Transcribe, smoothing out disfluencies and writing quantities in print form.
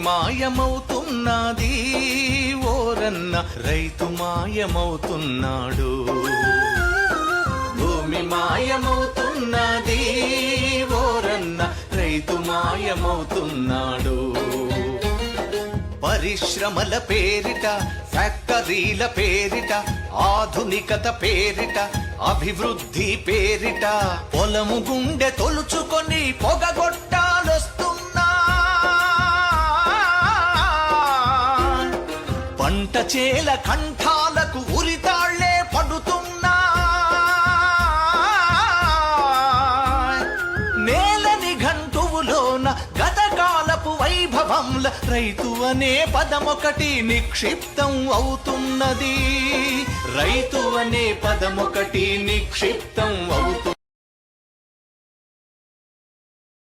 మాయమవుతున్నది ఓరన్న, రైతు మాయమవుతున్నాడు. భూమి మాయమవుతున్నది ఓరన్న, రైతు మాయమవుతున్నాడు. పరిశ్రమల పేరిట, ఫ్యాక్టరీల పేరిట, ఆధునికత పేరిట, అభివృద్ధి పేరిట పొలము గుండె తొలుచుకొని పొగగొట్టాలొస్తున్నా. పంట చేల కంఠాలకు ఉరితాళ్లే పడుతున్నా. నేల నిఘంటువులోన గతకాలపు వైభవంల రైతు అనే పదమొకటి నిక్షిప్తం అవుతున్నది. రైతు అనే పదమొకటి నిక్షిప్తం అవుతున్నది.